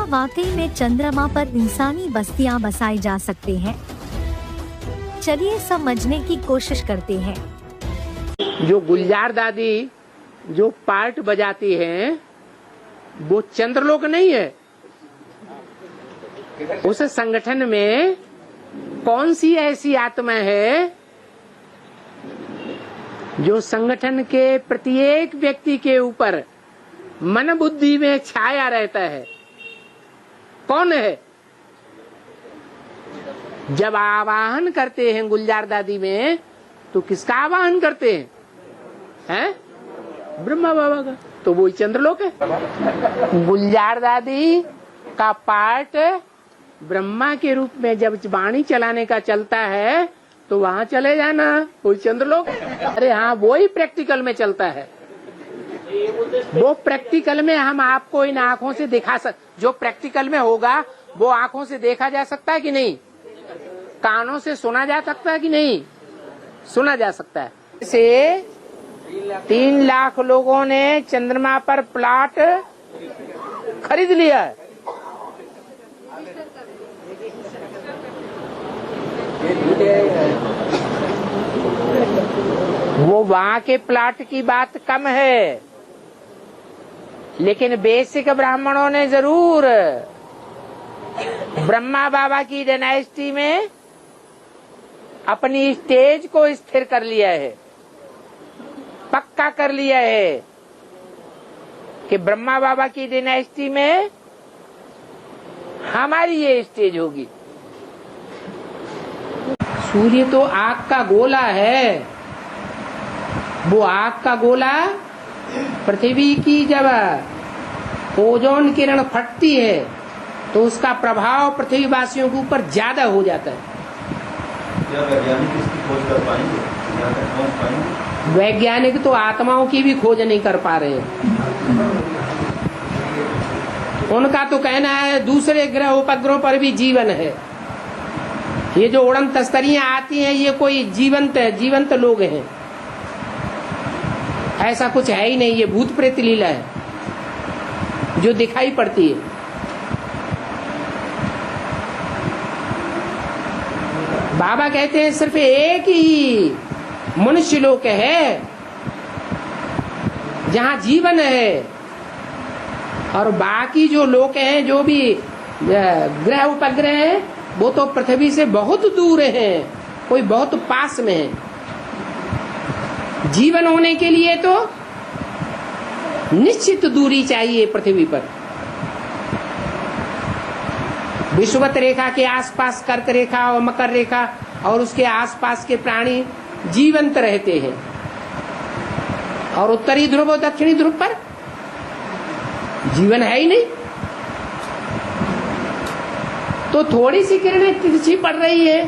वाकई में चंद्रमा पर इंसानी बस्तियां बसाई जा सकते हैं? चलिए समझने की कोशिश करते हैं। जो गुलजार दादी जो पार्ट बजाती हैं वो चंद्रलोक नहीं है। उस संगठन में कौन सी ऐसी आत्मा है जो संगठन के प्रत्येक व्यक्ति के ऊपर मन बुद्धि में छाया रहता है? कौन है? जब आवाहन करते हैं गुलजार दादी में तो किसका आवाहन करते हैं? हैं? ब्रह्मा बाबा का। तो वही चंद्रलोक है। गुलजार दादी का पार्ट ब्रह्मा के रूप में जब वाणी चलाने का चलता है तो वहाँ चले जाना, वही चंद्रलोक। अरे हाँ, वो ही प्रैक्टिकल में चलता है। वो प्रैक्टिकल में हम आपको इन आँखों से दिखा जो प्रैक्टिकल में होगा वो आँखों से देखा जा सकता है कि नहीं? कानों से सुना जा सकता है कि नहीं? सुना जा सकता है। से 3 लाख लोगों ने चंद्रमा पर प्लॉट खरीद लिया है। वो वहाँ के प्लॉट की बात कम है, लेकिन बेसिक ब्राह्मणों ने जरूर ब्रह्मा बाबा की डायनेस्टी में अपनी स्टेज को स्थिर कर लिया है, पक्का कर लिया है कि ब्रह्मा बाबा की डायनेस्टी में हमारी ये स्टेज होगी। सूर्य तो आग का गोला है। वो आग का गोला पृथ्वी की जब ओजोन किरण फटती है तो उसका प्रभाव पृथ्वीवासियों के ऊपर ज्यादा हो जाता है। क्या वैज्ञानिक इसकी खोज कर पाएंगे? यहाँ तक पहुँच पाएंगे? वैज्ञानिक तो आत्माओं की भी खोज नहीं कर पा रहे हैं। उनका तो कहना है दूसरे ग्रह उपग्रहों पर भी जीवन है। ये जो उड़न तस्तरियां आती हैं ये कोई जीवंत लोग हैं। ऐसा कुछ है ही नहीं, ये भूत प्रेत लीला है जो दिखाई पड़ती है। बाबा कहते हैं सिर्फ एक ही मनुष्य लोक है जहाँ जीवन है, और बाकी जो लोक हैं जो भी ग्रह उपग्रह हैं वो तो पृथ्वी से बहुत दूर हैं, कोई बहुत पास में है। जीवन होने के लिए तो निश्चित दूरी चाहिए पृथ्वी पर। विषुवत रेखा के आसपास कर्क रेखा और मकर रेखा और उसके आसपास के प्राणी जीवंत रहते हैं, और उत्तरी ध्रुव और दक्षिणी ध्रुव पर जीवन है ही नहीं। तो थोड़ी सी किरणें तिरछी पड़ रही है,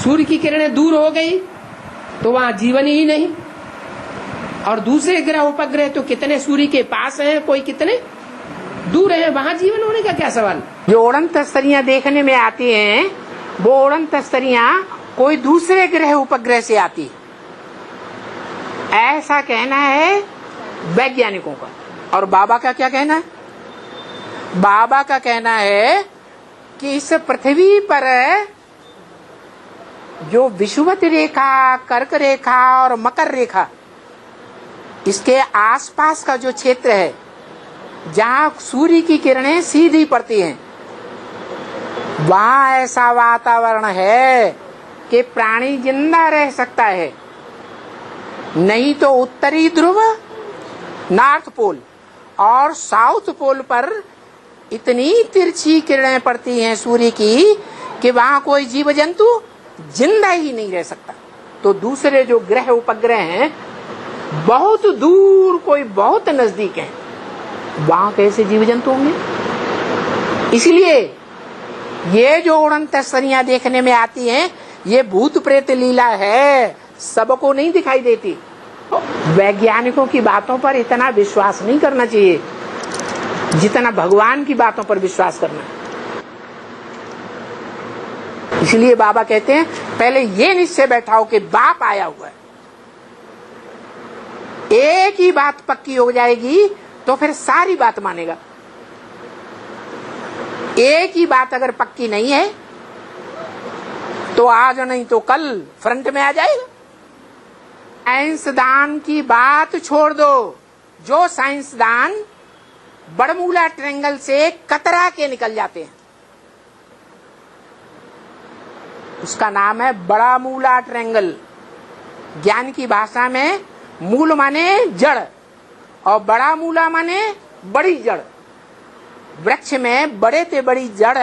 सूर्य की किरणें दूर हो गई तो वहां जीवन ही नहीं। और दूसरे ग्रह उपग्रह तो कितने सूर्य के पास हैं, कोई कितने दूर है, वहां जीवन होने का क्या सवाल। जो उड़न तस्तरियां देखने में आती हैं वो उड़न तस्तरियां कोई दूसरे ग्रह उपग्रह से आती, ऐसा कहना है वैज्ञानिकों का। और बाबा का क्या कहना है? बाबा का कहना है कि इस पृथ्वी पर जो विषुवत रेखा, कर्क रेखा और मकर रेखा, इसके आसपास का जो क्षेत्र है जहां सूर्य की किरणें सीधी पड़ती हैं, वहां ऐसा वातावरण है कि प्राणी जिंदा रह सकता है। नहीं तो उत्तरी ध्रुव, नॉर्थ पोल और साउथ पोल पर इतनी तिरछी किरणें पड़ती हैं सूर्य की कि वहां कोई जीव जंतु जिंदा ही नहीं रह सकता। तो दूसरे जो ग्रह उपग्रह हैं बहुत दूर, कोई बहुत नजदीक हैं, वहां कैसे जीव जंतु होंगे? इसलिए ये जो उड़न तस्तरियां देखने में आती हैं ये भूत प्रेत लीला है, सबको नहीं दिखाई देती। वैज्ञानिकों की बातों पर इतना विश्वास नहीं करना चाहिए जितना भगवान की बातों पर विश्वास करना। इसलिए बाबा कहते हैं पहले ये निश्चय बैठाओ कि बाप आया हुआ है। एक ही बात पक्की हो जाएगी तो फिर सारी बात मानेगा। एक ही बात अगर पक्की नहीं है तो आज नहीं तो कल फ्रंट में आ जाएगा। साइंसदान की बात छोड़ दो, जो साइंसदान बरमूला ट्रायंगल से कतरा के निकल जाते हैं उसका नाम है बड़ा मूला ट्रायंगल। ज्ञान की भाषा में मूल माने जड़ और बड़ा मूला माने बड़ी जड़। वृक्ष में बड़े से बड़ी जड़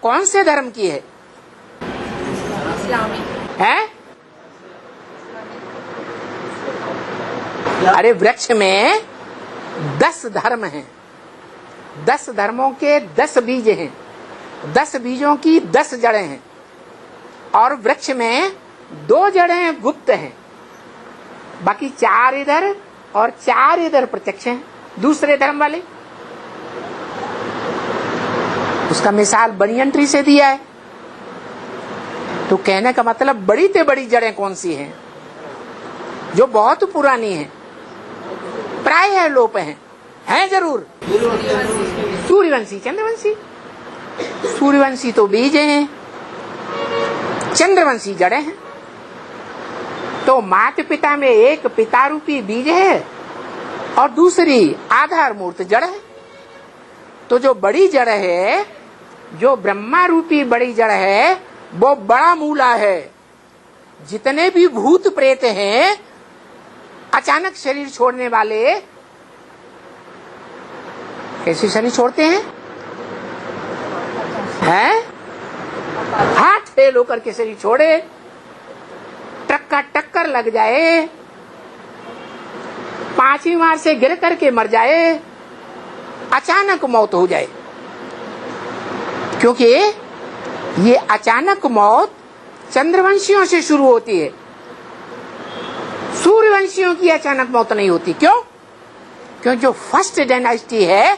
कौन से धर्म की है? अरे वृक्ष में 10 धर्म हैं, 10 धर्मों के 10 बीज हैं, 10 बीजों की 10 जड़ें हैं और वृक्ष में 2 जड़ें गुप्त हैं, बाकी 4 इधर और 4 इधर प्रत्यक्ष हैं दूसरे धर्म वाले। उसका मिसाल बनियन ट्री से दिया है। तो कहने का मतलब बड़ी से बड़ी जड़ें कौन सी हैं जो बहुत पुरानी हैं, प्राय है लोप हैं जरूर। सूर्यवंशी चंद्रवंशी, सूर्यवंशी तो बीज हैं, चंद्रवंशी जड़ें हैं। तो माता पिता में एक पिता रूपी बीज है और दूसरी आधार मूर्त जड़ है। तो जो बड़ी जड़ है, जो ब्रह्मा रूपी बड़ी जड़ है, वो बड़ा मूला है। जितने भी भूत प्रेत हैं अचानक शरीर छोड़ने वाले, कैसे शरीर छोड़ते हैं? हाथ फेल होकर के शरीर छोड़े, ट्रक का टक्कर लग जाए, 5वीं बार से गिर करके मर जाए, अचानक मौत हो जाए। क्योंकि ये अचानक मौत चंद्रवंशियों से शुरू होती है, सूर्यवंशियों की अचानक मौत नहीं होती। क्यों? क्योंकि जो फर्स्ट डायनेस्टी है,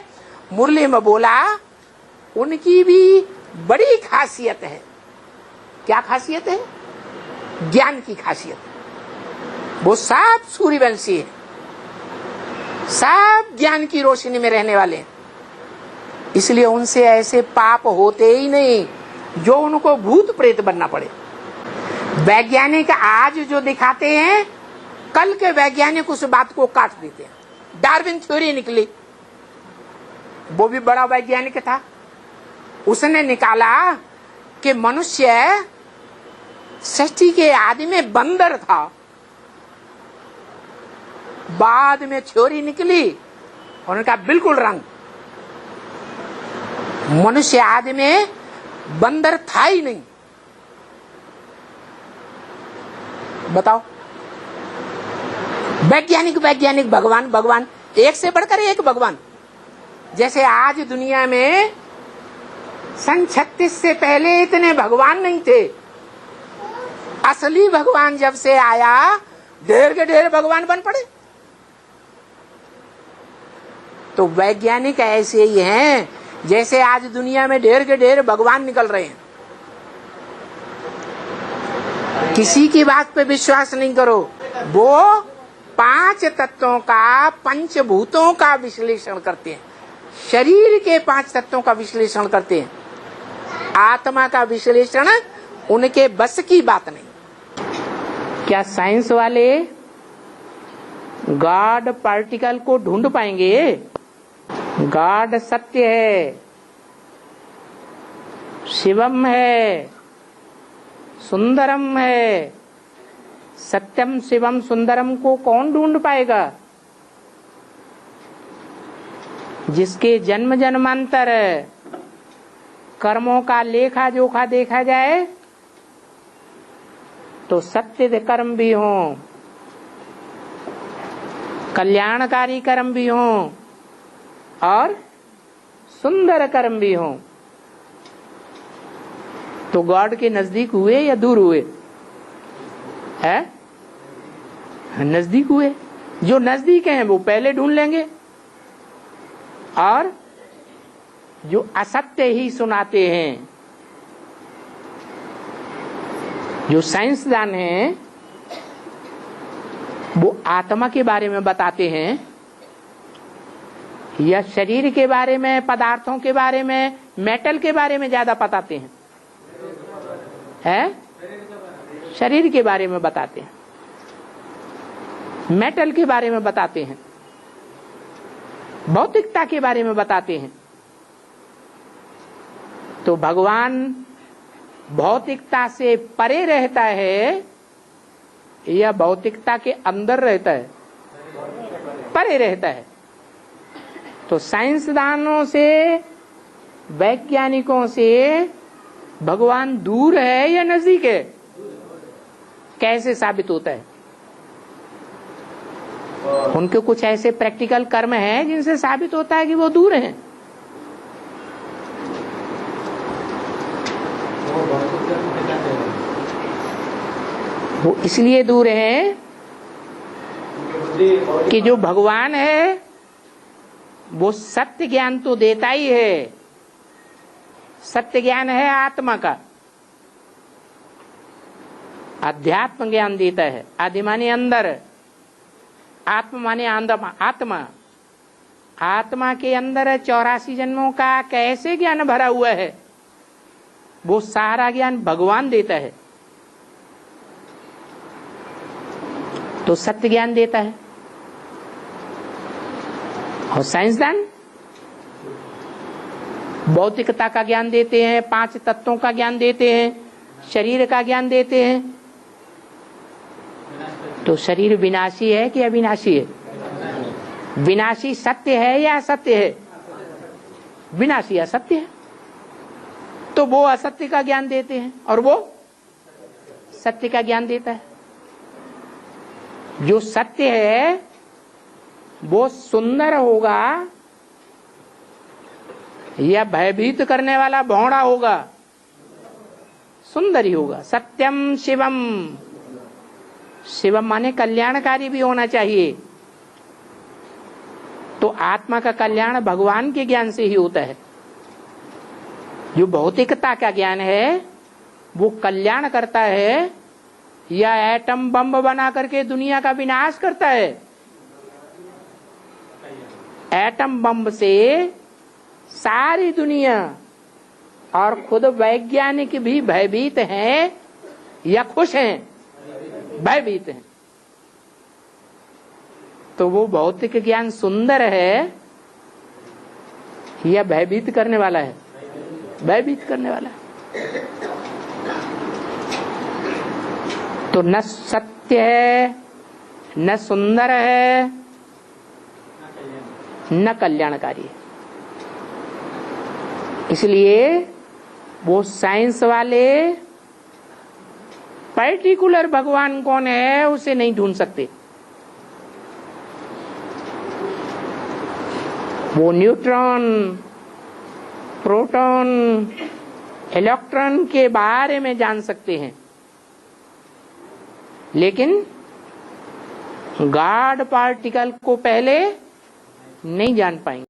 मुरली में बोला, उनकी भी बड़ी खासियत है। क्या खासियत है? ज्ञान की खासियत। वो सब सूर्यवंशी है, सब ज्ञान की रोशनी में रहने वाले हैं। इसलिए उनसे ऐसे पाप होते ही नहीं जो उनको भूत प्रेत बनना पड़े। वैज्ञानिक आज जो दिखाते हैं, कल के वैज्ञानिक उस बात को काट देते हैं। डार्विन थ्योरी निकली, वो भी बड़ा वैज्ञानिक था। उसने निकाला कि मनुष्य सृष्टि के आदि में बंदर था। बाद में थ्योरी निकली, उनका बिल्कुल रंग, मनुष्य आदि में बंदर था ही नहीं। बताओ, वैज्ञानिक वैज्ञानिक, भगवान भगवान, एक से बढ़कर एक भगवान। जैसे आज दुनिया में सन 36 से पहले इतने भगवान नहीं थे, असली भगवान जब से आया ढेर के ढेर भगवान बन पड़े। तो वैज्ञानिक ऐसे ही हैं जैसे आज दुनिया में ढेर के ढेर भगवान निकल रहे हैं। किसी की बात पे विश्वास नहीं करो। वो 5 तत्वों का, पंचभूतों का विश्लेषण करते हैं, शरीर के 5 तत्वों का विश्लेषण करते हैं। आत्मा का विश्लेषण उनके बस की बात नहीं। क्या साइंस वाले गॉड पार्टिकल को ढूंढ पाएंगे? गॉड सत्य है, शिवम है, सुंदरम है। सत्यम शिवम सुंदरम को कौन ढूंढ पाएगा? जिसके जन्म जन्मांतर कर्मों का लेखा जोखा देखा जाए तो सत्य कर्म भी हों, कल्याणकारी कर्म भी हों और सुंदर कर्म भी हों, तो गॉड के नजदीक हुए या दूर हुए? है नजदीक हुए। जो नजदीक हैं वो पहले ढूंढ लेंगे, और जो असत्य ही सुनाते हैं, जो साइंसदान हैं, वो आत्मा के बारे में बताते हैं या शरीर के बारे में, पदार्थों के बारे में, मेटल के बारे में ज्यादा बताते हैं, शरीर के बारे में बताते हैं, मेटल के बारे में बताते हैं, भौतिकता के बारे में बताते हैं। तो भगवान भौतिकता से परे रहता है या भौतिकता के अंदर रहता है? परे रहता है। तो साइंसदानों से, वैज्ञानिकों से भगवान दूर है या नजदीक है? कैसे साबित होता है? उनके कुछ ऐसे प्रैक्टिकल कर्म हैं जिनसे साबित होता है कि वो दूर हैं। वो इसलिए दूर हैं कि जो भगवान है वो सत्य ज्ञान तो देता ही है। सत्य ज्ञान है आत्मा का, अध्यात्म ज्ञान देता है। आदि माने अंदर, आत्मा माने आत्मा। आत्मा के अंदर 84 जन्मों का कैसे ज्ञान भरा हुआ है, वो सारा ज्ञान भगवान देता है। तो सत्य ज्ञान देता है। और साइंसदान भौतिकता का ज्ञान देते हैं, 5 तत्वों का ज्ञान देते हैं, शरीर का ज्ञान देते हैं। तो शरीर विनाशी है कि अविनाशी है? विनाशी सत्य है या असत्य है? विनाशी असत्य है। तो वो असत्य का ज्ञान देते हैं और वो सत्य का ज्ञान देता है। जो सत्य है वो सुंदर होगा या भयभीत करने वाला भौंड़ा होगा? सुंदर ही होगा। सत्यम शिवम, शिवम माने कल्याणकारी भी होना चाहिए। तो आत्मा का कल्याण भगवान के ज्ञान से ही होता है। जो भौतिकता का ज्ञान है वो कल्याण करता है या एटम बम बना करके दुनिया का विनाश करता है? एटम बम से सारी दुनिया और खुद वैज्ञानिक भी भयभीत हैं या खुश हैं? भयभीत हैं। तो वो भौतिक ज्ञान सुंदर है या भयभीत करने वाला है? भयभीत करने वाला है। तो न सत्य है, न सुंदर है, न कल्याणकारी है। इसलिए वो साइंस वाले पर्टिकुलर भगवान कौन है उसे नहीं ढूंढ सकते। वो न्यूट्रॉन, प्रोटॉन, इलेक्ट्रॉन के बारे में जान सकते हैं, लेकिन गॉड पार्टिकल को पहले नहीं जान पाएंगे।